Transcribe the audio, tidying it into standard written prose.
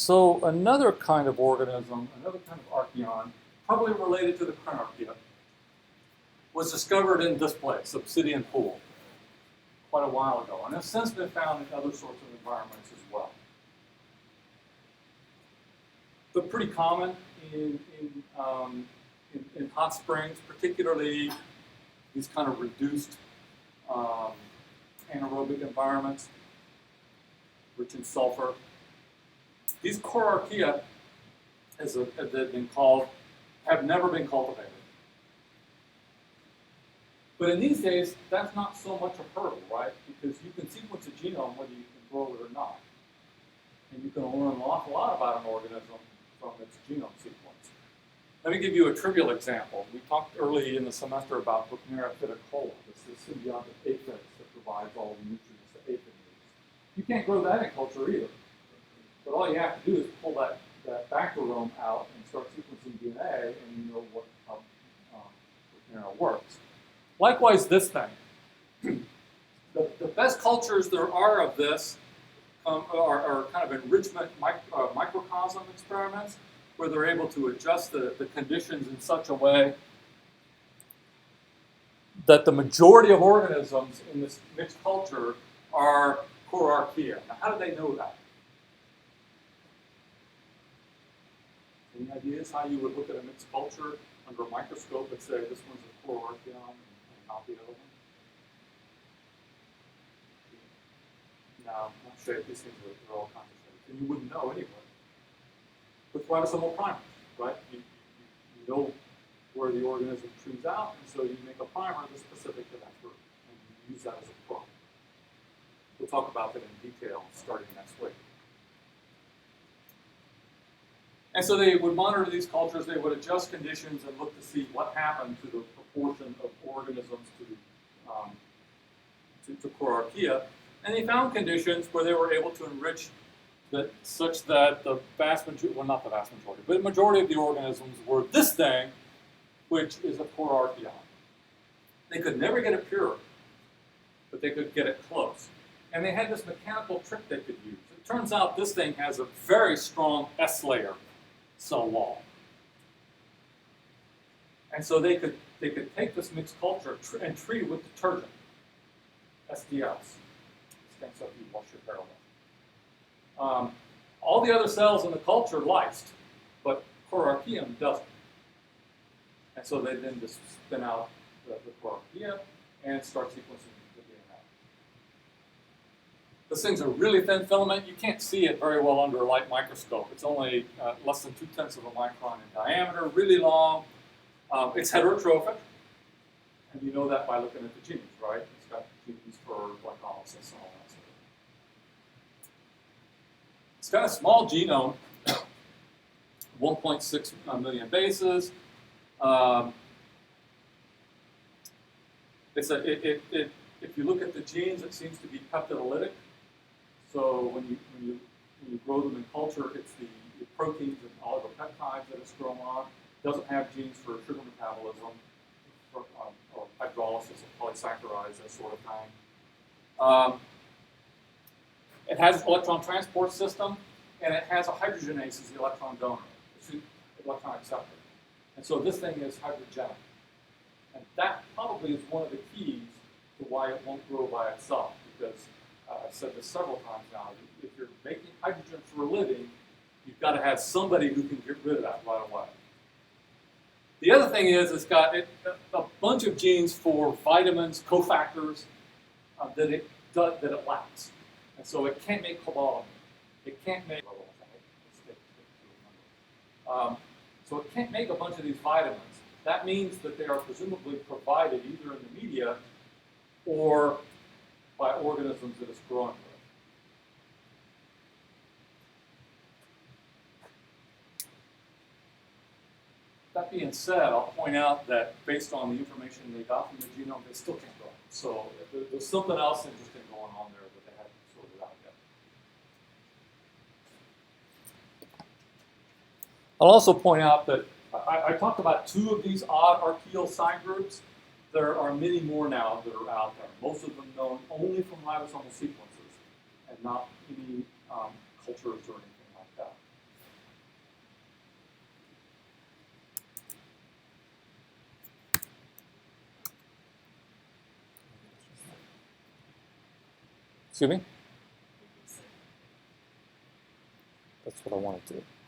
So another kind of organism, another kind of archaeon, probably related to the Korarchaea, was discovered in this place, Obsidian Pool, quite a while ago, and has since been found in other sorts of environments as well. They're pretty common in hot springs, particularly these kind of reduced anaerobic environments, rich in sulfur. These Korarchaea, as they've been called, have never been cultivated. But in these days, that's not so much a hurdle, right? Because you can sequence a genome whether you can grow it or not. And you can learn an awful lot about an organism from its genome sequence. Let me give you a trivial example. We talked early in the semester about Korarchaea fiticola, this symbiotic aphis that provides all the nutrients that aphid needs. You can't grow that in culture either. But all you have to do is pull that bacterome out and start sequencing DNA, and you know how Korarchaea works. Likewise, this thing. The best cultures there are of this are kind of enrichment microcosm experiments, where they're able to adjust the conditions in such a way that the majority of organisms in this mixed culture are Korarchaea. Now, how do they know that? Any ideas how you would look at a mixed culture under a microscope and say this one's a Korarchaea and not the other one? No, I'm not sure if these things are all concentrated. And you wouldn't know anyway. With ribosomal primers, right? You know where the organism trees out, and so you make a primer that's specific to that group, and you use that as a probe. We'll talk about that in detail starting next week. And so they would monitor these cultures, they would adjust conditions and look to see what happened to the proportion of organisms to Korarchaea. And they found conditions where they were able to enrich such that the vast majority, well, not the vast majority, but the majority of the organisms were this thing, which is a Korarchaea. They could never get it pure, but they could get it close. And they had this mechanical trick they could use. It turns out this thing has a very strong S-layer cell wall. And so they could take this mixed culture and treat it with detergent, SDS. Stands up you wash your hair with. All the other cells in the culture lysed, but Korarchaea doesn't. And so they then just spin out the Korarchaea and start sequencing the DNA. This thing's a really thin filament. You can't see it very well under a light microscope. It's only less than 0.2 of a micron in diameter, really long. It's heterotrophic, and you know that by looking at the genes, right? It's got genes for glycolysis and all that sort of thing. It's got a small genome, 1.6 million bases. If you look at the genes, it seems to be peptidolytic. So when you grow them in culture, it's the proteins and oligopeptides that it's grown on. It doesn't have genes for sugar metabolism, or hydrolysis of polysaccharides, that sort of thing. It has an electron transport system, and it has a hydrogenase as the electron donor, the electron acceptor. And so this thing is hydrogenic. And that probably is one of the keys to why it won't grow by itself, because I've said this several times now, if you're making hydrogen for a living, you've got to have somebody who can get rid of that right away. The other thing is it's got a bunch of genes for vitamins, cofactors, that it lacks. And so it can't make cobalamin. It can't make so it can't make a bunch of these vitamins. That means that they are presumably provided either in the media or by organisms that it's growing with. That being said, I'll point out that based on the information they got from the genome, they still can't grow. So there's something else interesting going on there that they haven't sorted out yet. I'll also point out that I talked about 2 of these odd archaeal sign groups. There are many more now that are out there, most of them known only from ribosomal sequences and not any cultures or anything like that. Excuse me? That's what I wanted to.